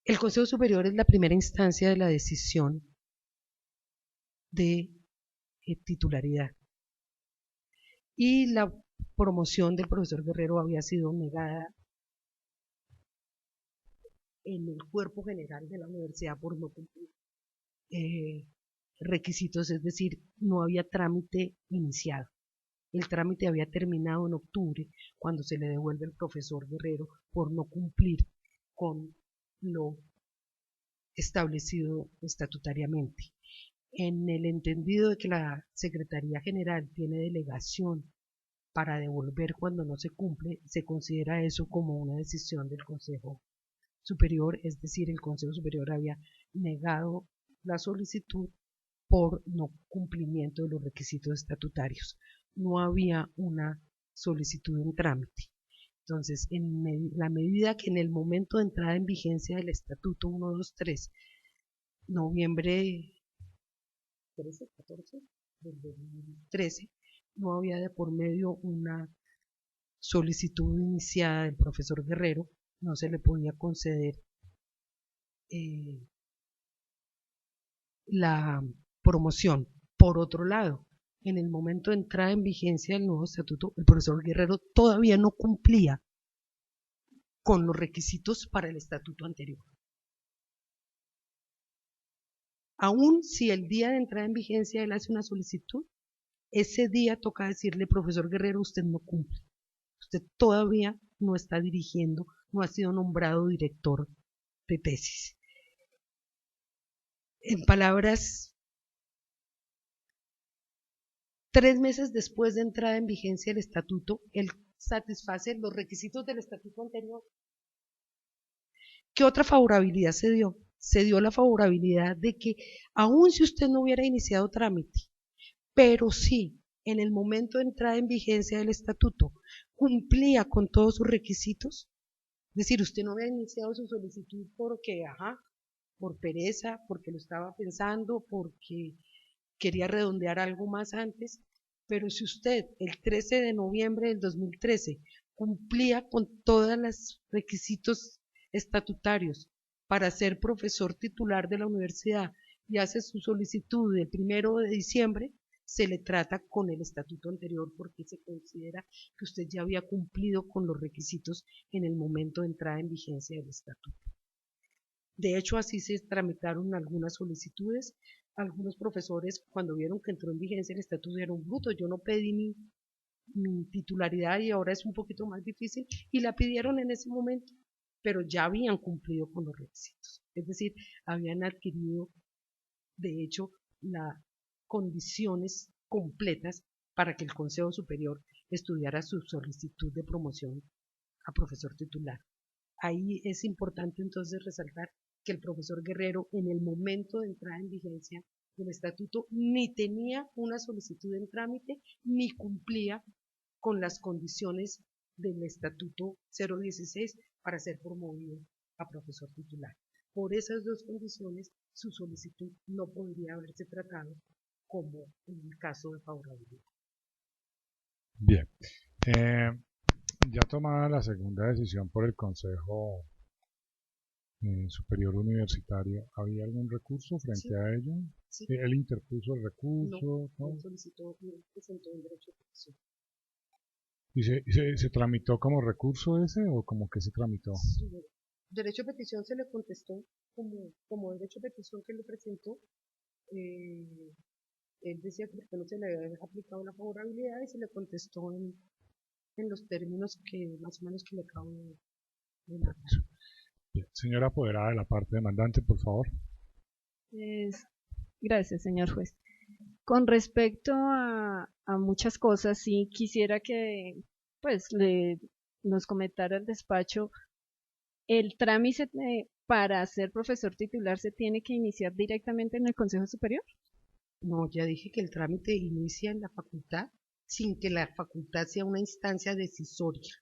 El Consejo Superior es la primera instancia de la decisión de titularidad, y la promoción del profesor Guerrero había sido negada en el cuerpo general de la universidad por no cumplir requisitos, es decir, no había trámite iniciado. El trámite había terminado en octubre cuando se le devuelve al profesor Guerrero por no cumplir con lo establecido estatutariamente. En el entendido de que la Secretaría General tiene delegación para devolver cuando no se cumple, se considera eso como una decisión del Consejo Superior, es decir, el Consejo Superior había negado la solicitud por no cumplimiento de los requisitos estatutarios. No había una solicitud en trámite. Entonces, en la medida que en el momento de entrada en vigencia del Estatuto 123, noviembre 13, 14 del 2013, no había de por medio una solicitud iniciada del profesor Guerrero, no se le podía conceder la promoción. Por otro lado, en el momento de entrada en vigencia del nuevo estatuto, el profesor Guerrero todavía no cumplía con los requisitos para el estatuto anterior. Aún si el día de entrada en vigencia él hace una solicitud, ese día toca decirle, profesor Guerrero, usted no cumple. Usted todavía no está dirigiendo, no ha sido nombrado director de tesis. En palabras, 3 meses después de entrada en vigencia del estatuto, él satisface los requisitos del estatuto anterior. ¿Qué otra favorabilidad se dio? Se dio la favorabilidad de que aun si usted no hubiera iniciado trámite, pero sí en el momento de entrada en vigencia del estatuto cumplía con todos sus requisitos, es decir, usted no había iniciado su solicitud porque, por pereza, porque lo estaba pensando, porque quería redondear algo más antes, pero si usted el 13 de noviembre del 2013 cumplía con todos los requisitos estatutarios para ser profesor titular de la universidad y hace su solicitud el 1 de diciembre, se le trata con el estatuto anterior porque se considera que usted ya había cumplido con los requisitos en el momento de entrada en vigencia del estatuto. De hecho, así se tramitaron algunas solicitudes. Algunos profesores, cuando vieron que entró en vigencia el estatuto, dijeron, bruto, yo no pedí mi titularidad y ahora es un poquito más difícil, y la pidieron en ese momento, pero ya habían cumplido con los requisitos. Es decir, habían adquirido, de hecho, las condiciones completas para que el Consejo Superior estudiara su solicitud de promoción a profesor titular. Ahí es importante entonces resaltar que el profesor Guerrero en el momento de entrada en vigencia del estatuto ni tenía una solicitud en trámite ni cumplía con las condiciones del estatuto 016 para ser promovido a profesor titular. Por esas dos condiciones, su solicitud no podría haberse tratado como en el caso de favorabilidad. Bien. Ya tomada la segunda decisión por el Consejo Superior Universitario, ¿había algún recurso frente Sí, a ello? sí. ¿Él interpuso el recurso? No, ¿No? solicitó y presentó un derecho de petición. ¿Y se tramitó como recurso ese o como que se tramitó? Su derecho de petición se le contestó como derecho de petición que le presentó. eh, Él decía que porque no se le había aplicado la favorabilidad y se le contestó en los términos que más o menos que le acabo de narrar. Bien. Señora apoderada de la parte demandante, por favor. Es- Gracias, señor juez. Con respecto a muchas cosas, sí quisiera que pues nos comentara el despacho. El trámite para ser profesor titular se tiene que iniciar directamente en el Consejo Superior. No, ya dije que el trámite inicia en la facultad sin que la facultad sea una instancia decisoria.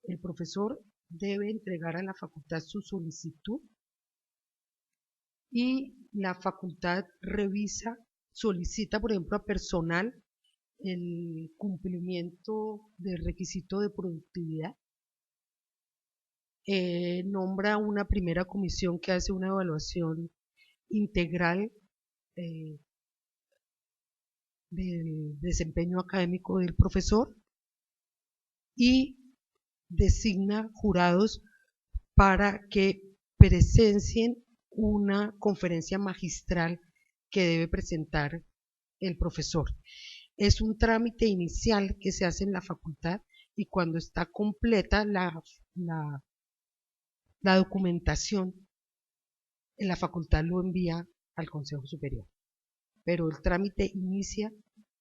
El profesor debe entregar a la facultad su solicitud y la facultad revisa, solicita, por ejemplo, a personal el cumplimiento del requisito de productividad, nombra una primera comisión que hace una evaluación integral eh, del desempeño académico del profesor y designa jurados para que presencien una conferencia magistral que debe presentar el profesor. Es un trámite inicial que se hace en la facultad y cuando está completa la documentación, en la facultad lo envía al Consejo Superior. Pero el trámite inicia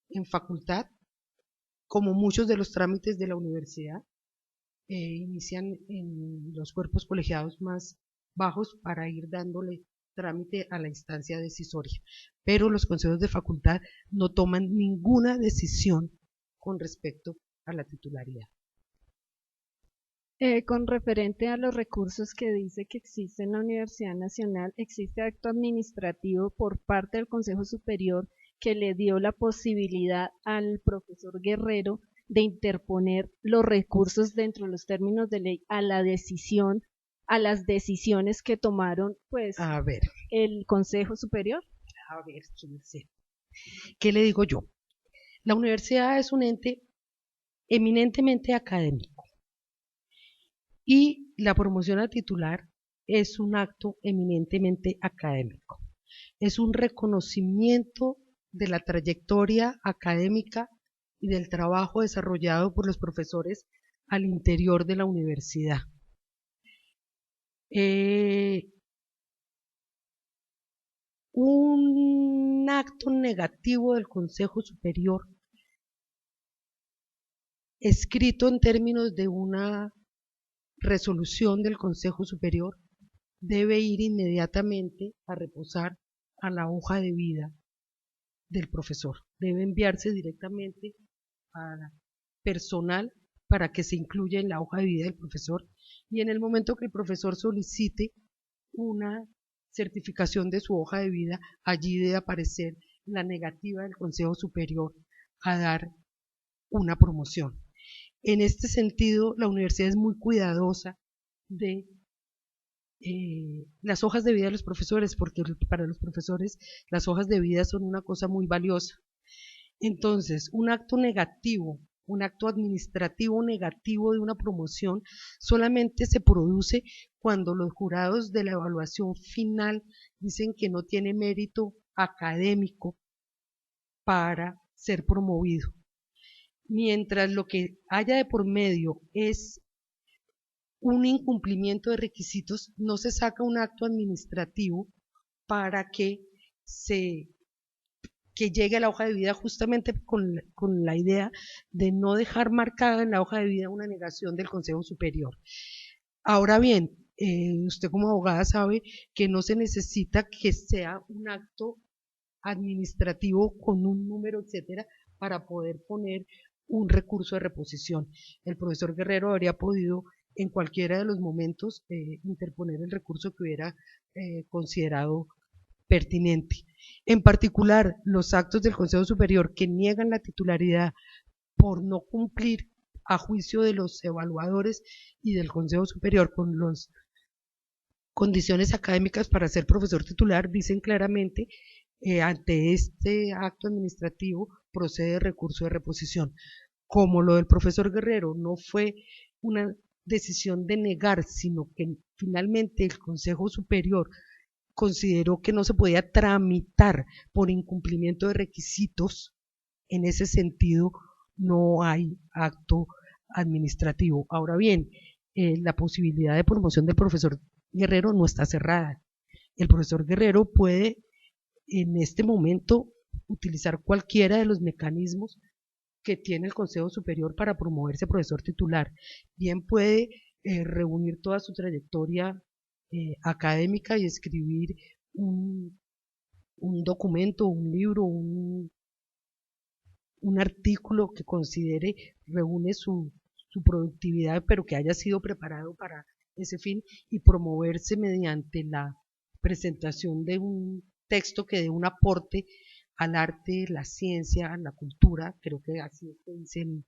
en facultad, como muchos de los trámites de la universidad, inician en los cuerpos colegiados más bajos para ir dándole trámite a la instancia decisoria. Pero los consejos de facultad no toman ninguna decisión con respecto a la titularidad. Con referente a los recursos que dice que existe en la Universidad Nacional, existe acto administrativo por parte del Consejo Superior que le dio la posibilidad al profesor Guerrero de interponer los recursos dentro de los términos de ley a la decisión, a las decisiones que tomaron pues A ver, el Consejo Superior. ¿qué le digo yo? La universidad es un ente eminentemente académico y la promoción a titular es un acto eminentemente académico. Es un reconocimiento de la trayectoria académica y del trabajo desarrollado por los profesores al interior de la universidad. Un acto negativo del Consejo Superior escrito en términos de una resolución del Consejo Superior debe ir inmediatamente a reposar a la hoja de vida del profesor. Debe enviarse directamente a personal para que se incluya en la hoja de vida del profesor, y en el momento que el profesor solicite una certificación de su hoja de vida, allí debe aparecer la negativa del Consejo Superior a dar una promoción. En este sentido, la universidad es muy cuidadosa de las hojas de vida de los profesores, porque para los profesores las hojas de vida son una cosa muy valiosa. Entonces, un acto negativo, un acto administrativo negativo de una promoción solamente se produce cuando los jurados de la evaluación final dicen que no tiene mérito académico para ser promovido. Mientras lo que haya de por medio es un incumplimiento de requisitos, no se saca un acto administrativo para que llegue a la hoja de vida, justamente con la idea de no dejar marcada en la hoja de vida una negación del Consejo Superior. Ahora bien, usted como abogada sabe que no se necesita que sea un acto administrativo con un número, etcétera, para poder poner un recurso de reposición. El profesor Guerrero habría podido en cualquiera de los momentos interponer el recurso que hubiera considerado pertinente. En particular, los actos del Consejo Superior que niegan la titularidad por no cumplir, a juicio de los evaluadores y del Consejo Superior, con las condiciones académicas para ser profesor titular, dicen claramente ante este acto administrativo procede recurso de reposición. Como lo del profesor Guerrero no fue una decisión de negar, sino que finalmente el Consejo Superior consideró que no se podía tramitar por incumplimiento de requisitos, en ese sentido no hay acto administrativo. Ahora bien, la posibilidad de promoción del profesor Guerrero no está cerrada. El profesor Guerrero puede en este momento utilizar cualquiera de los mecanismos que tiene el Consejo Superior para promoverse profesor titular. Bien puede reunir toda su trayectoria académica y escribir un documento, un libro, un artículo que considere reúne su productividad, pero que haya sido preparado para ese fin, y promoverse mediante la presentación de un texto que dé un aporte al arte, la ciencia, la cultura, creo que así se dice en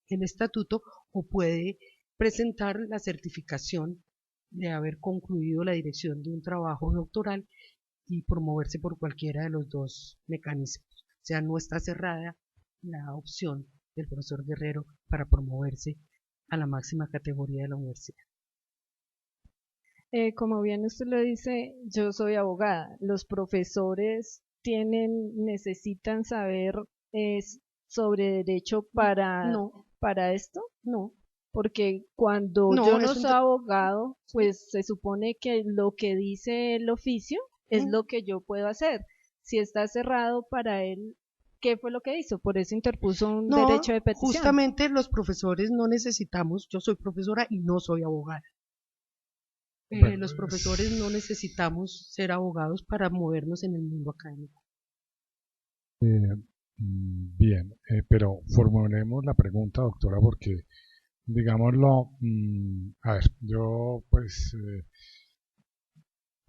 el estatuto, o puede presentar la certificación de haber concluido la dirección de un trabajo doctoral y promoverse por cualquiera de los dos mecanismos. O sea, no está cerrada la opción del profesor Guerrero para promoverse a la máxima categoría de la universidad. Como bien usted lo dice, yo soy abogada. Los profesores necesitan saber sobre derecho No, para esto, no, porque cuando no, yo no soy abogado, pues se supone que lo que dice el oficio es lo que yo puedo hacer. Si está cerrado para él, ¿qué fue lo que hizo? Por eso interpuso un derecho de petición. Justamente los profesores no necesitamos, yo soy profesora y no soy abogada. Bueno, los profesores no necesitamos ser abogados para movernos en el mundo académico. Bien, pero formulemos la pregunta, doctora, porque digámoslo, a ver, yo pues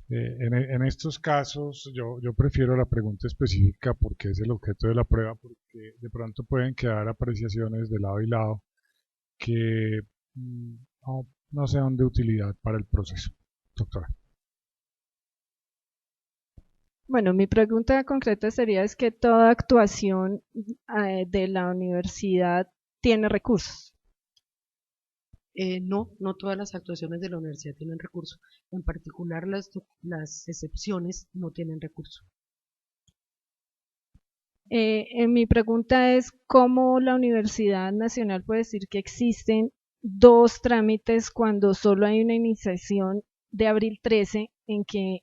en estos casos yo prefiero la pregunta específica porque es el objeto de la prueba, porque de pronto pueden quedar apreciaciones de lado y lado que no sean de utilidad para el proceso, doctora. Bueno, mi pregunta concreta sería es que toda actuación de la universidad tiene recursos. No todas las actuaciones de la universidad tienen recurso. En particular las excepciones no tienen recurso. Mi pregunta es cómo la Universidad Nacional puede decir que existen dos trámites cuando solo hay una iniciación de abril 13 en que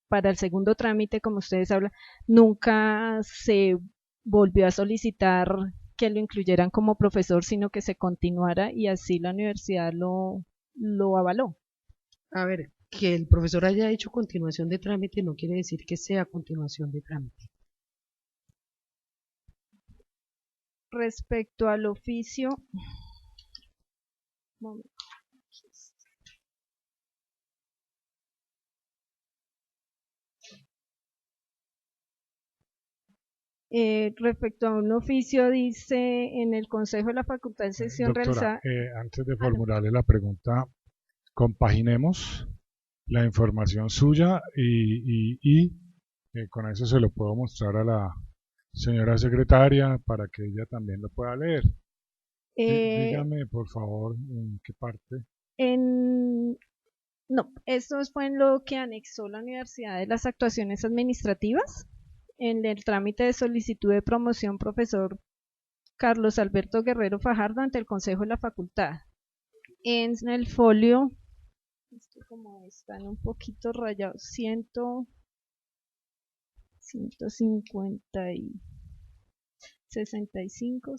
para el segundo trámite, como ustedes hablan, nunca se volvió a solicitar que lo incluyeran como profesor, sino que se continuara y así la universidad lo avaló. A ver, que el profesor haya hecho continuación de trámite no quiere decir que sea continuación de trámite. Respecto al oficio, momento. Respecto a un oficio, dice en el Consejo de la Facultad de Sección Doctora, realizada. antes de formularle la pregunta, compaginemos la información suya y con eso se lo puedo mostrar a la señora secretaria para que ella también lo pueda leer. Dígame, por favor, en qué parte. No, esto fue en lo que anexó la Universidad de las actuaciones administrativas. En el trámite de solicitud de promoción, profesor Carlos Alberto Guerrero Fajardo ante el Consejo de la Facultad. En el folio, esto como están un poquito rayados, 150 y 65,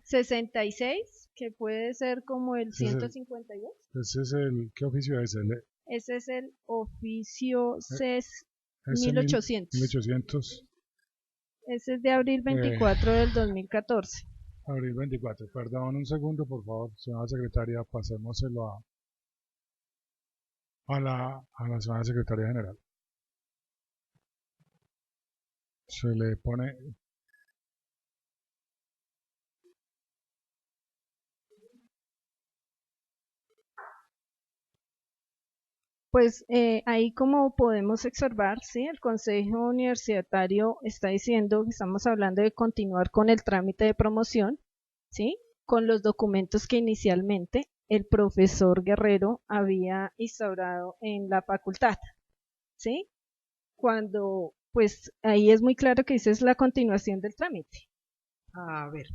66, que puede ser como el 152. Ese es ¿qué oficio es? Ese es el oficio CES 1800. 1800. Ese es de abril 24 del 2014. Abril 24. Perdón, un segundo, por favor, señora secretaria, pasémoselo a la señora secretaria general. Se le pone. Pues ahí como podemos observar, ¿sí? El Consejo Universitario está diciendo que estamos hablando de continuar con el trámite de promoción, ¿sí? Con los documentos que inicialmente el profesor Guerrero había instaurado en la facultad, ¿sí? Cuando, pues ahí es muy claro que esa es la continuación del trámite. A ver,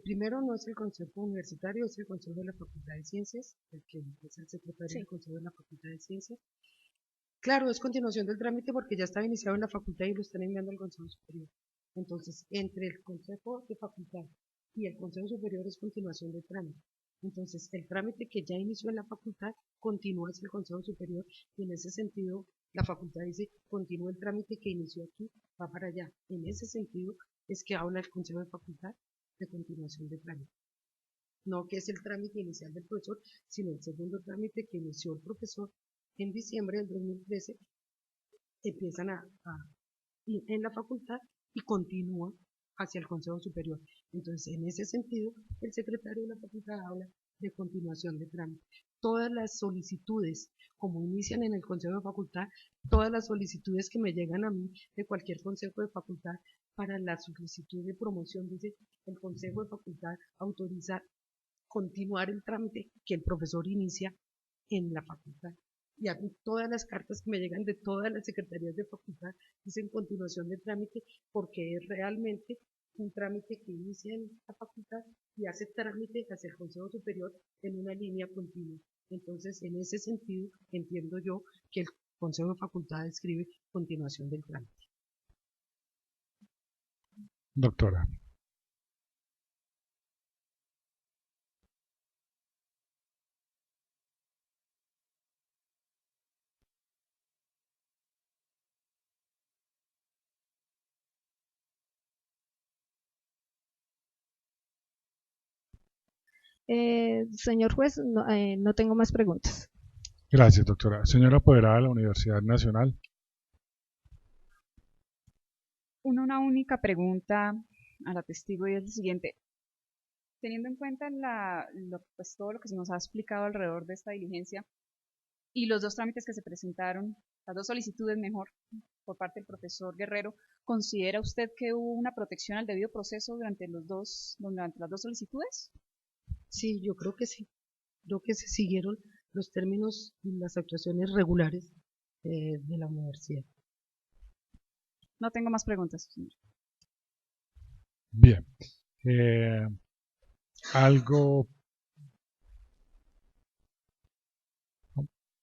primero no es el Consejo Universitario, es el Consejo de la Facultad de Ciencias, el que es el secretario del Consejo de la Facultad de Ciencias. Claro, es continuación del trámite porque ya estaba iniciado en la facultad y lo están enviando al Consejo Superior. Entonces, entre el Consejo de Facultad y el Consejo Superior es continuación del trámite. Entonces, el trámite que ya inició en la facultad continúa hacia el Consejo Superior y en ese sentido la facultad dice continúa el trámite que inició aquí, va para allá. En ese sentido es que habla el Consejo de Facultad de continuación de trámite. No que es el trámite inicial del profesor, sino el segundo trámite que inició el profesor en diciembre del 2013, empiezan en la facultad y continúa hacia el Consejo Superior. Entonces, en ese sentido, el secretario de la facultad habla de continuación de trámite. Todas las solicitudes, como inician en el Consejo de Facultad, todas las solicitudes que me llegan a mí de cualquier consejo de facultad para la solicitud de promoción, dice el Consejo de Facultad autoriza continuar el trámite que el profesor inicia en la facultad. Y a mí todas las cartas que me llegan de todas las secretarías de facultad dicen continuación de trámite porque es realmente un trámite que inicia en la facultad y hace trámite hacia el Consejo Superior en una línea continua. Entonces, en ese sentido, entiendo yo que el Consejo de Facultad escribe continuación del trámite. Doctora. Señor juez, no tengo más preguntas. Gracias, doctora. Señora apoderada de la Universidad Nacional. Una única pregunta a la testigo y es la siguiente. Teniendo en cuenta pues todo lo que se nos ha explicado alrededor de esta diligencia y los dos trámites que se presentaron, las dos solicitudes mejor, por parte del profesor Guerrero, ¿considera usted que hubo una protección al debido proceso durante las dos solicitudes? Sí, yo creo que sí. Creo que se siguieron los términos y las actuaciones regulares de la universidad. No tengo más preguntas, señor. Bien. Algo.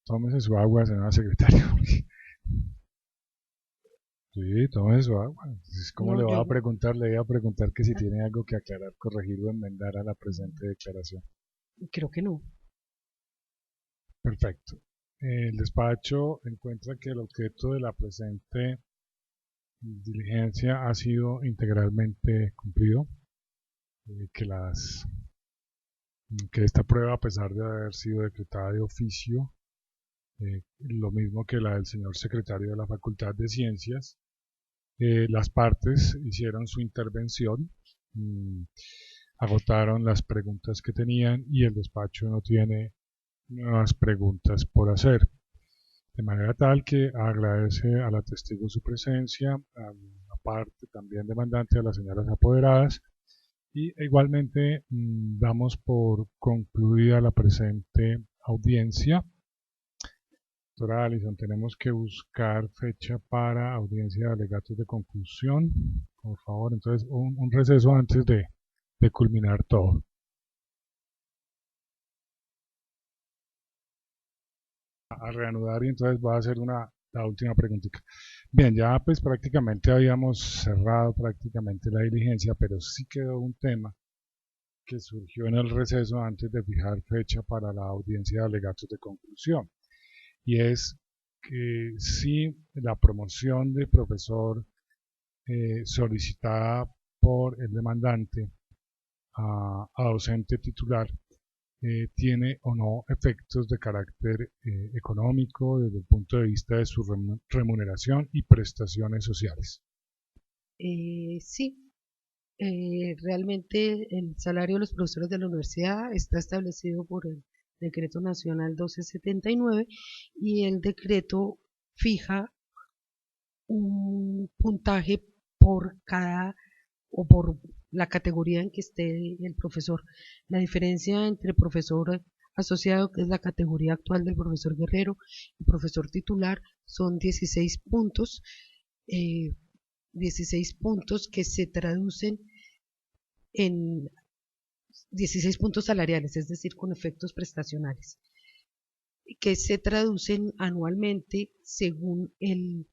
Tómese su agua, señora secretaria. Sí, tómese su agua. ¿Cómo le va a preguntar? Le voy a preguntar que si tiene algo que aclarar, corregir o enmendar a la presente declaración. Creo que no. Perfecto. El despacho encuentra que el objeto de la presente diligencia ha sido integralmente cumplido, que esta prueba, a pesar de haber sido decretada de oficio, lo mismo que la del señor secretario de la Facultad de Ciencias, las partes hicieron su intervención, agotaron las preguntas que tenían y el despacho no tiene nuevas preguntas por hacer. De manera tal que agradece a la testigo su presencia, a la parte también demandante, a las señoras apoderadas, y igualmente damos por concluida la presente audiencia. Doctora Alison, tenemos que buscar fecha para audiencia de alegatos de conclusión, por favor. Entonces, un receso antes de culminar todo. A reanudar y entonces voy a hacer la última preguntita. Bien, ya pues prácticamente habíamos cerrado prácticamente la diligencia, pero sí quedó un tema que surgió en el receso antes de fijar fecha para la audiencia de alegatos de conclusión. Y es que si la promoción de profesor solicitada por el demandante a docente titular tiene o no efectos de carácter económico desde el punto de vista de su remuneración y prestaciones sociales. Sí, realmente el salario de los profesores de la universidad está establecido por el Decreto Nacional 1279 y el decreto fija un puntaje por cada o por la categoría en que esté el profesor. La diferencia entre profesor asociado, que es la categoría actual del profesor Guerrero, y profesor titular son 16 puntos, 16 puntos que se traducen en 16 puntos salariales, es decir, con efectos prestacionales, que se traducen anualmente según el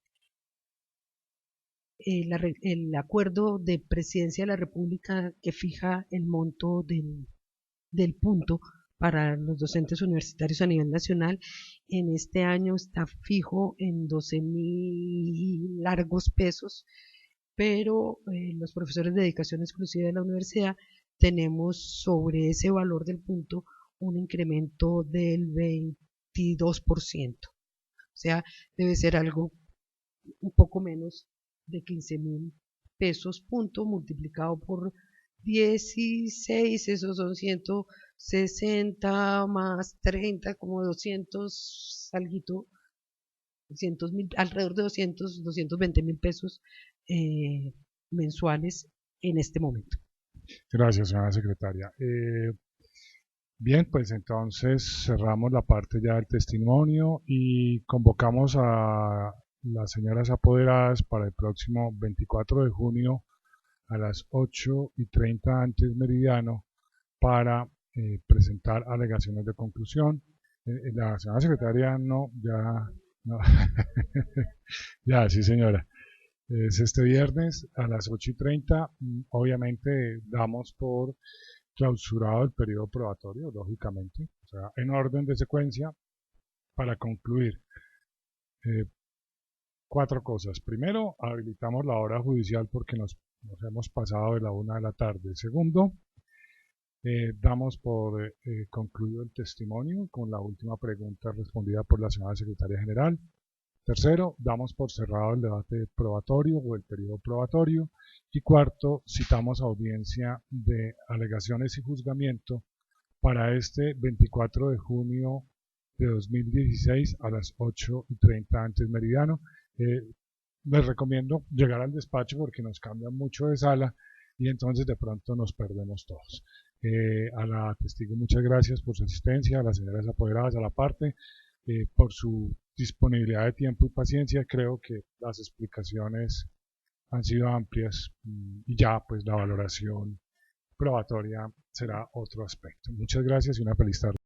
acuerdo de presidencia de la República que fija el monto del punto para los docentes universitarios a nivel nacional. En este año está fijo en 12.000 largos pesos, pero los profesores de dedicación exclusiva de la universidad tenemos sobre ese valor del punto un incremento del 22%. O sea, debe ser algo un poco menos de 15.000 pesos punto multiplicado por 16, esos son 160 más 30, como 200, alguito, 200.000, alrededor de 220.000 pesos mensuales en este momento. Gracias, señora secretaria. Bien, pues entonces cerramos la parte ya del testimonio y convocamos a las señoras apoderadas para el próximo 24 de junio a las 8:30 antes meridiano para presentar alegaciones de conclusión. La señora secretaria no, no. Ya, sí señora. Es este viernes a las 8:30. Obviamente damos por clausurado el periodo probatorio, lógicamente, o sea, en orden de secuencia, para concluir. 4 cosas. Primero, habilitamos la hora judicial porque nos hemos pasado de la 1 de la tarde. Segundo, damos por concluido el testimonio con la última pregunta respondida por la señora secretaria general. Tercero, damos por cerrado el debate probatorio o el periodo probatorio. Y cuarto, citamos audiencia de alegaciones y juzgamiento para este 24 de junio de 2016 a las 8:30 antes meridiano. Les recomiendo llegar al despacho porque nos cambian mucho de sala y entonces de pronto nos perdemos todos. A la testigo muchas gracias por su asistencia, a las señoras apoderadas, a la parte, por su disponibilidad de tiempo y paciencia. Creo que las explicaciones han sido amplias y ya pues la valoración probatoria será otro aspecto. Muchas gracias y una feliz tarde.